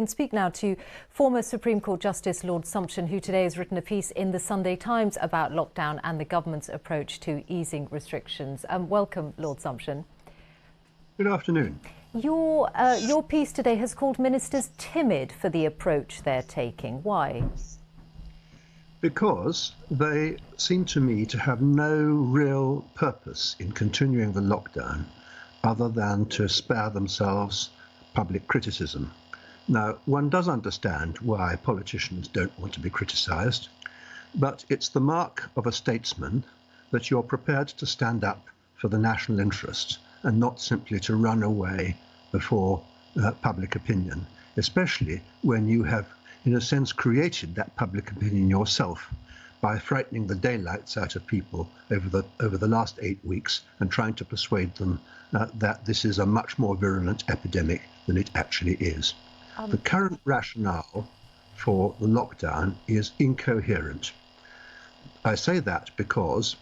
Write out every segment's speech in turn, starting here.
can speak now to former Supreme Court Justice Lord Sumption, who today has written a piece in the Sunday Times about lockdown and the government's approach to easing restrictions. Welcome, Lord Sumption. Good afternoon. Your piece today has called ministers timid for the approach they're taking. Why? Because they seem to me to have no real purpose in continuing the lockdown other than to spare themselves public criticism. Now, one does understand why politicians don't want to be criticised, but it's the mark of a statesman that you're prepared to stand up for the national interest and not simply to run away before public opinion, especially when you have, in a sense, created that public opinion yourself by frightening the daylights out of people over the last 8 weeks and trying to persuade them that this is a much more virulent epidemic than it actually is. The current rationale for the lockdown is incoherent. I say that because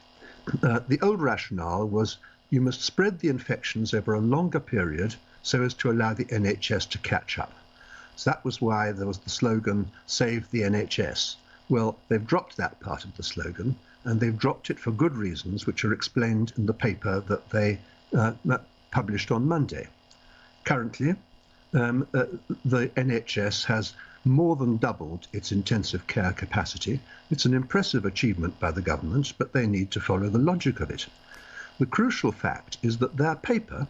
the old rationale was you must spread the infections over a longer period so as to allow the NHS to catch up. So that was why there was the slogan, "Save the NHS." Well, they've dropped that part of the slogan, and they've dropped it for good reasons, which are explained in the paper that they published on Monday. Currently, the NHS has more than doubled its intensive care capacity. It's an impressive achievement by the government, but they need to follow the logic of it. The crucial fact is that their paper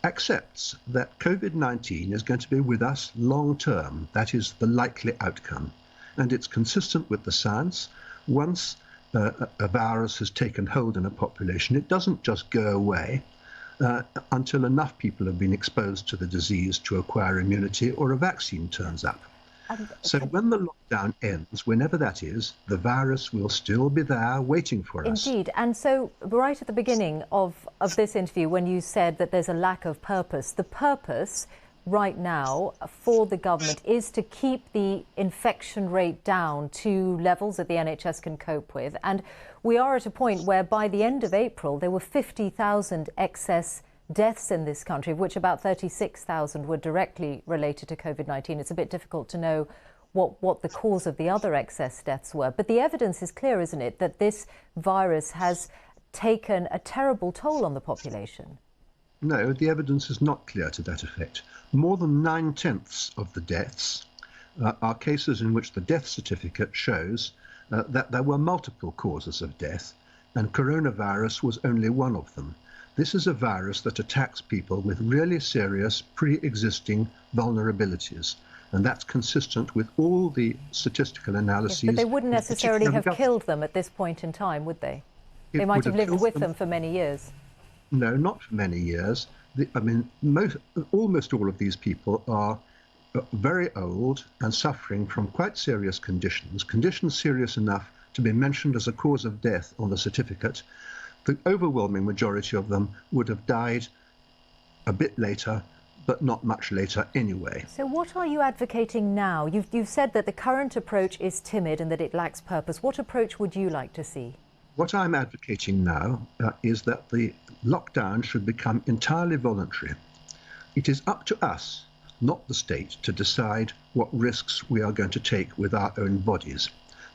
accepts that COVID-19 is going to be with us long term. That is the likely outcome. And it's consistent with the science. Once a virus has taken hold in a population, it doesn't just go away until enough people have been exposed to the disease to acquire immunity or a vaccine turns up. So when the lockdown ends, whenever that is, the virus will still be there waiting for us. Indeed. And so right at the beginning of this interview, when you said that there's a lack of purpose, the purpose right now for the government is to keep the infection rate down to levels that the NHS can cope with. And we are at a point where by the end of April, there were 50,000 excess deaths in this country, of which about 36,000 were directly related to COVID-19. It's a bit difficult to know what the cause of the other excess deaths were. But the evidence is clear, isn't it, that this virus has taken a terrible toll on the population? No, the evidence is not clear to that effect. More than 9/10 of the deaths are cases in which the death certificate shows that there were multiple causes of death, and coronavirus was only one of them. This is a virus that attacks people with really serious pre-existing vulnerabilities, and that's consistent with all the statistical analyses. Yes, but they wouldn't necessarily have killed them at this point in time, would they? They might have lived with them for many years. No, not for many years. Almost all of these people are very old and suffering from quite serious conditions serious enough to be mentioned as a cause of death on the certificate. The overwhelming majority of them would have died a bit later, but not much later anyway. So what are you advocating now? You've said that the current approach is timid and that it lacks purpose. What approach would you like to see? What I'm advocating now is that the lockdown should become entirely voluntary. It is up to us, not the state, to decide what risks we are going to take with our own bodies.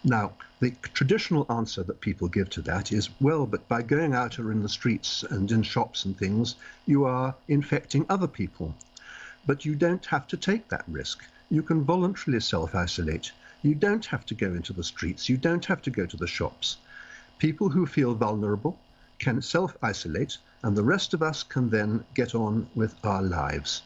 Now, the traditional answer that people give to that is, well, but by going out or in the streets and in shops and things, you are infecting other people. But you don't have to take that risk. You can voluntarily self-isolate. You don't have to go into the streets. You don't have to go to the shops. People who feel vulnerable can self-isolate, and the rest of us can then get on with our lives.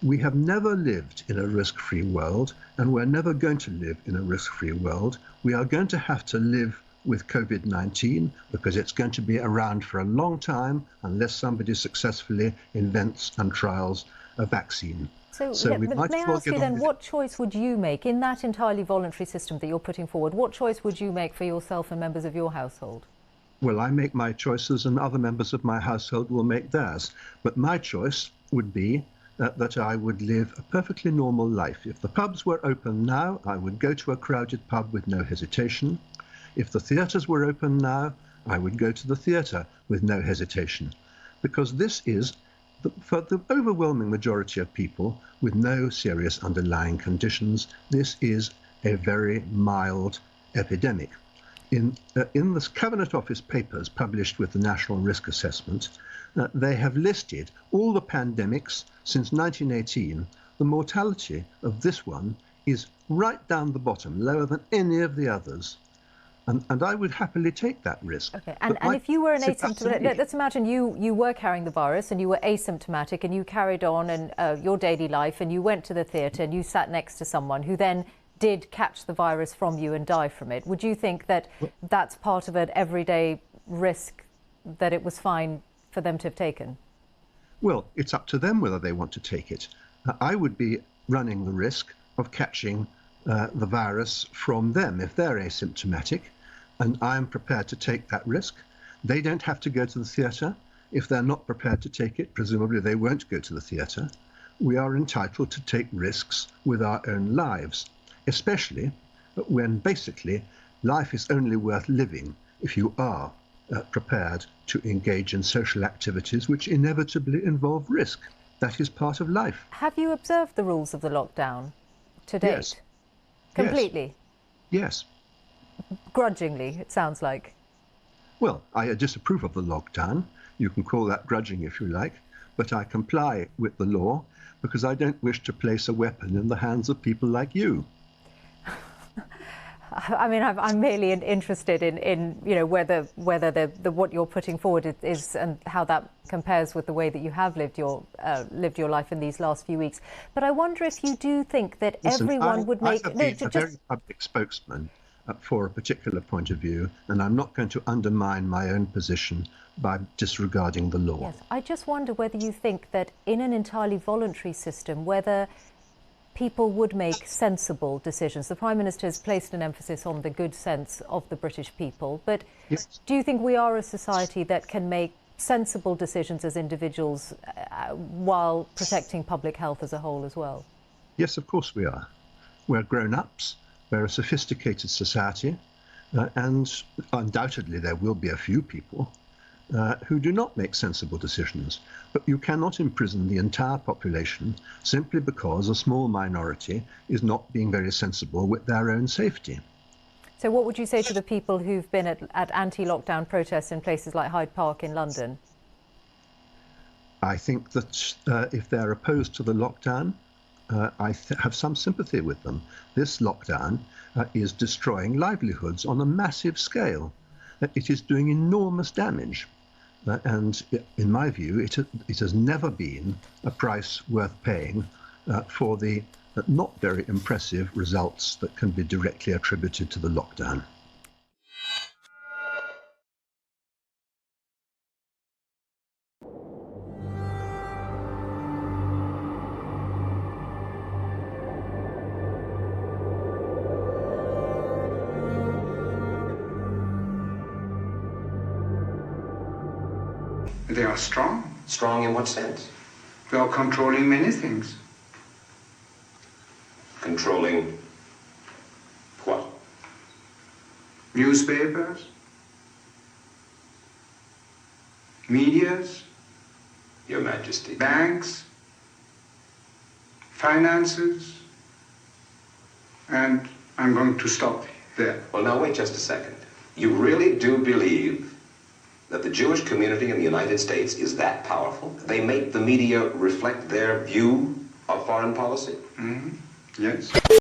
We have never lived in a risk-free world, and we're never going to live in a risk-free world. We are going to have to live with COVID-19 because it's going to be around for a long time unless somebody successfully invents and trials a vaccine. So may I ask you then, what choice would you make in that entirely voluntary system that you're putting forward? What choice would you make for yourself and members of your household? Well, I make my choices and other members of my household will make theirs. But my choice would be that I would live a perfectly normal life. If the pubs were open now, I would go to a crowded pub with no hesitation. If the theatres were open now, I would go to the theatre with no hesitation. Because this is For the overwhelming majority of people with no serious underlying conditions, this is a very mild epidemic. In the Cabinet Office papers published with the National Risk Assessment, they have listed all the pandemics since 1918. The mortality of this one is right down the bottom, lower than any of the others. And I would happily take that risk. Okay, and if you were an asymptomatic, let's imagine you were carrying the virus and you were asymptomatic and you carried on and your daily life and you went to the theatre and you sat next to someone who then did catch the virus from you and die from it. Would you think that that's part of an everyday risk that it was fine for them to have taken? Well, it's up to them whether they want to take it. I would be running the risk of catching the virus from them if they're asymptomatic. And I'm prepared to take that risk. They don't have to go to the theatre. If they're not prepared to take it, presumably they won't go to the theatre. We are entitled to take risks with our own lives, especially when basically life is only worth living if you are prepared to engage in social activities which inevitably involve risk. That is part of life. Have you observed the rules of the lockdown to date? Yes. Completely? Yes. Grudgingly, it sounds like. Well, I disapprove of the lockdown. You can call that grudging if you like, but I comply with the law because I don't wish to place a weapon in the hands of people like you. I mean, I'm merely interested in whether what you're putting forward is and how that compares with the way that you have lived your life in these last few weeks. But I wonder if you do think that everyone would make a very public spokesman for a particular point of view, and I'm not going to undermine my own position by disregarding the law. Yes, I just wonder whether you think that in an entirely voluntary system, whether people would make sensible decisions. The Prime Minister has placed an emphasis on the good sense of the British people, but yes. Do you think we are a society that can make sensible decisions as individuals while protecting public health as a whole as well? Yes, of course we are. We're grown-ups. We're a sophisticated society, and undoubtedly there will be a few people who do not make sensible decisions. But you cannot imprison the entire population simply because a small minority is not being very sensible with their own safety. So what would you say to the people who've been at anti-lockdown protests in places like Hyde Park in London? I think that if they're opposed to the lockdown, I have some sympathy with them. This lockdown is destroying livelihoods on a massive scale. It is doing enormous damage. And in my view, it has never been a price worth paying for the not very impressive results that can be directly attributed to the lockdown. They are strong. Strong in what sense? They are controlling many things. Controlling what? Newspapers, medias, Your Majesty. banks, finances, and I'm going to stop there. Well, now wait just a second. You really do believe that the Jewish community in the United States is that powerful? They make the media reflect their view of foreign policy? Mm-hmm. Yes.